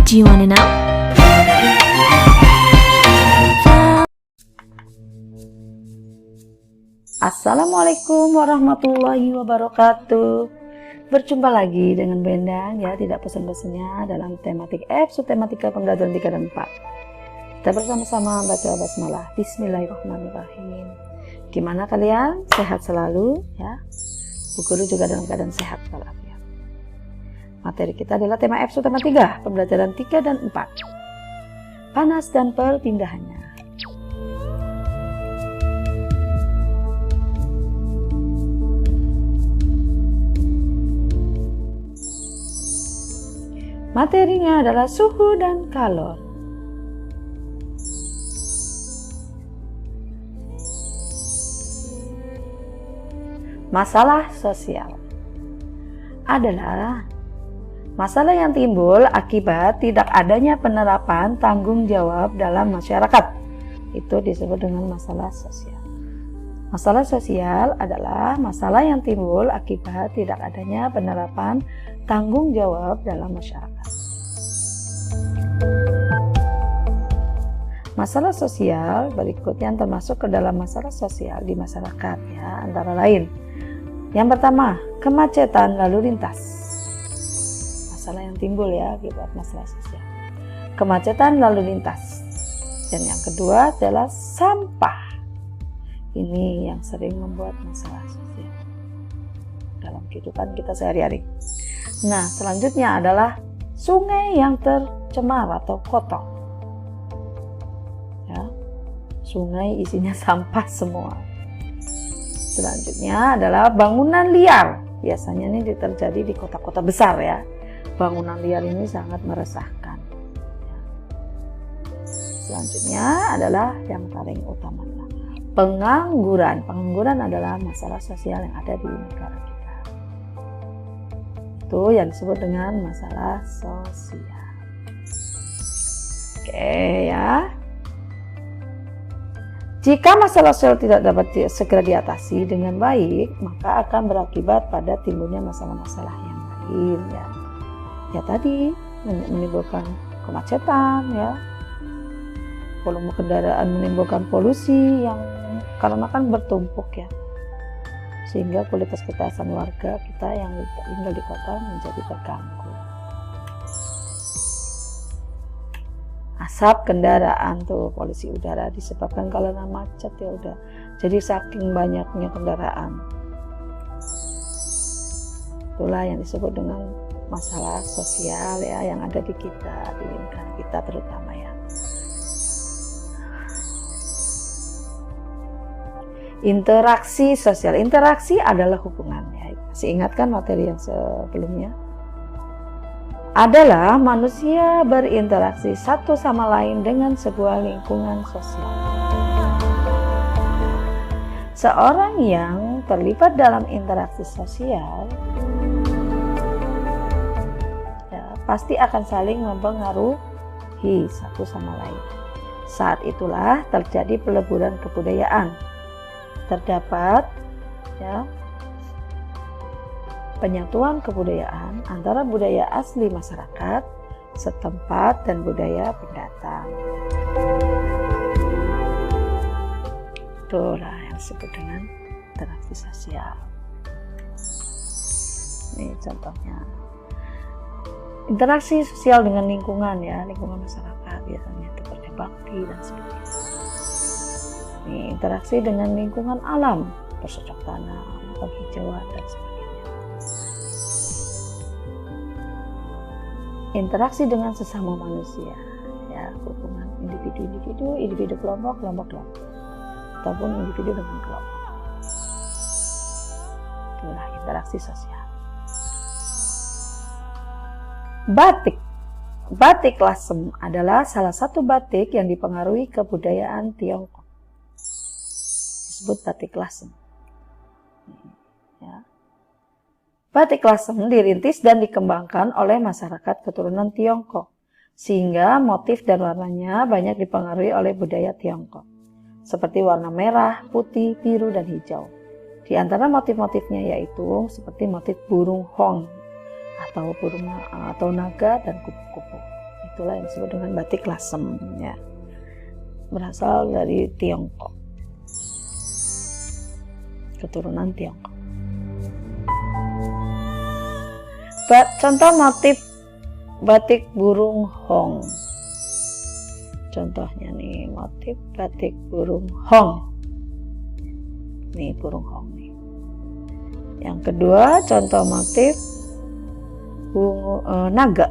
Do you wanna know? Assalamualaikum warahmatullahi wabarakatuh. Berjumpa lagi dengan Bendang ya, tidak bosan-bosannya dalam tematik subtematika pembelajaran 3 dan 4. Kita bersama-sama baca basmalah. Bismillahirrahmanirrahim. Gimana kalian? Sehat selalu ya? Bu Guru juga dalam keadaan sehat walafiat. Materi kita adalah tema tema 3, pembelajaran 3 dan 4. Panas dan perpindahannya. Materinya adalah suhu dan kalor. Masalah sosial adalah masalah yang timbul akibat tidak adanya penerapan tanggung jawab dalam masyarakat. Itu disebut dengan masalah sosial. Masalah sosial adalah masalah yang timbul akibat tidak adanya penerapan tanggung jawab dalam masyarakat. Masalah sosial berikutnya termasuk ke dalam masalah sosial di masyarakat ya, antara lain. Yang pertama, kemacetan lalu lintas. Masalah yang timbul ya akibat masalah sosial. Kemacetan lalu lintas. Dan yang kedua adalah sampah. Ini yang sering membuat masalah sosial dalam kehidupan kita sehari-hari. Nah, selanjutnya adalah sungai yang tercemar atau kotor. Ya, sungai isinya sampah semua. Selanjutnya adalah bangunan liar. Biasanya ini terjadi di kota-kota besar ya. Bangunan liar ini sangat meresahkan. Selanjutnya adalah yang paling utama adalah pengangguran. Pengangguran adalah masalah sosial yang ada di negara kita. Itu yang disebut dengan masalah sosial. Oke ya. Jika masalah sosial tidak dapat segera diatasi dengan baik, maka akan berakibat pada timbulnya masalah-masalah yang lain ya. Ya tadi menimbulkan kemacetan ya, volume kendaraan menimbulkan polusi yang karena kan bertumpuk ya, sehingga kualitas kesehatan warga kita yang tinggal di kota menjadi terganggu. Asap kendaraan tuh, polusi udara disebabkan karena macet ya udah, jadi saking banyaknya kendaraan. Itulah yang disebut dengan masalah sosial ya yang ada di kita, di lingkungan kita terutama ya. Interaksi sosial. Interaksi adalah hubungan ya. Masih ingatkan materi yang sebelumnya? Adalah manusia berinteraksi satu sama lain dengan sebuah lingkungan sosial. Seorang yang terlibat dalam interaksi sosial pasti akan saling mempengaruhi satu sama lain. Saat itulah terjadi peleburan kebudayaan. Terdapat ya, penyatuan kebudayaan antara budaya asli masyarakat setempat dan budaya pendatang. Itulah yang disebut dengan interaksi sosial. Ini contohnya. Interaksi sosial dengan lingkungan ya, lingkungan masyarakat biasanya itu kerja bakti dan sebagainya. Ini interaksi dengan lingkungan alam, bercocok tanam, penghijauan dan sebagainya. Interaksi dengan sesama manusia ya, hubungan individu-individu, individu kelompok ataupun individu dengan kelompok. Itulah interaksi sosial. Batik. Batik lasem adalah salah satu batik yang dipengaruhi kebudayaan Tiongkok. Disebut batik lasem. Ya. Batik lasem dirintis dan dikembangkan oleh masyarakat keturunan Tiongkok, sehingga motif dan warnanya banyak dipengaruhi oleh budaya Tiongkok, seperti warna merah, putih, biru, dan hijau. Di antara motif-motifnya yaitu seperti motif burung hong atau burung atau naga dan kupu-kupu. Itulah yang disebut dengan batik lasem ya. Berasal dari Tiongkok. Keturunan Tiongkok. Contoh motif batik burung hong. Contohnya nih motif batik burung hong. Nih burung hong nih. Yang kedua contoh motif naga.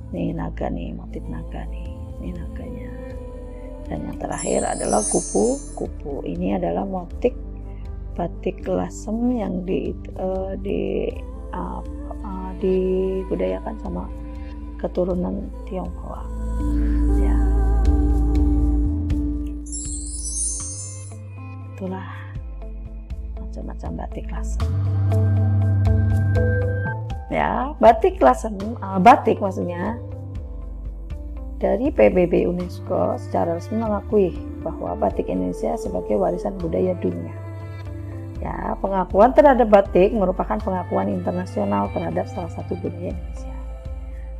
Nih naga nih, motif naga nih. Ini naganya. Dan yang terakhir adalah kupu-kupu. Ini adalah motif batik lasem yang dibudayakan sama keturunan Tionghoa. Ya. Itulah macam-macam batik lasem. Ya, batik lasem, batik maksudnya dari PBB UNESCO secara resmi mengakui bahwa batik Indonesia sebagai warisan budaya dunia. Ya, pengakuan terhadap batik merupakan pengakuan internasional terhadap salah satu budaya Indonesia.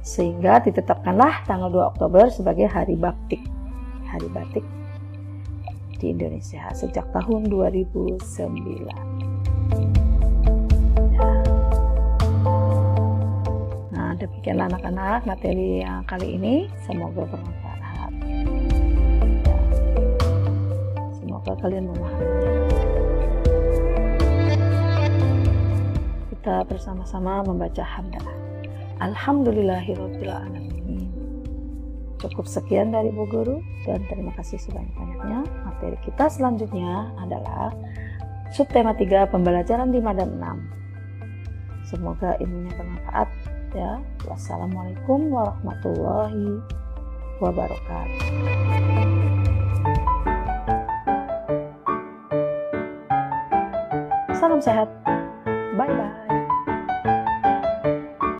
Sehingga ditetapkanlah tanggal 2 Oktober sebagai Hari Batik. Hari Batik di Indonesia sejak tahun 2009. Ya. Nah, demikianlah anak-anak materi yang kali ini. Semoga bermanfaat. Ya. Semoga kalian memahaminya. Kita bersama-sama membaca hamdalah. Alhamdulillahirrabbilalamin. Cukup sekian dari Bu Guru dan terima kasih sebanyak-banyaknya. Materi kita selanjutnya adalah subtema 3 pembelajaran 5 dan 6. Semoga ilmunya bermanfaat ya. Wassalamualaikum warahmatullahi wabarakatuh. Salam sehat. Bye bye.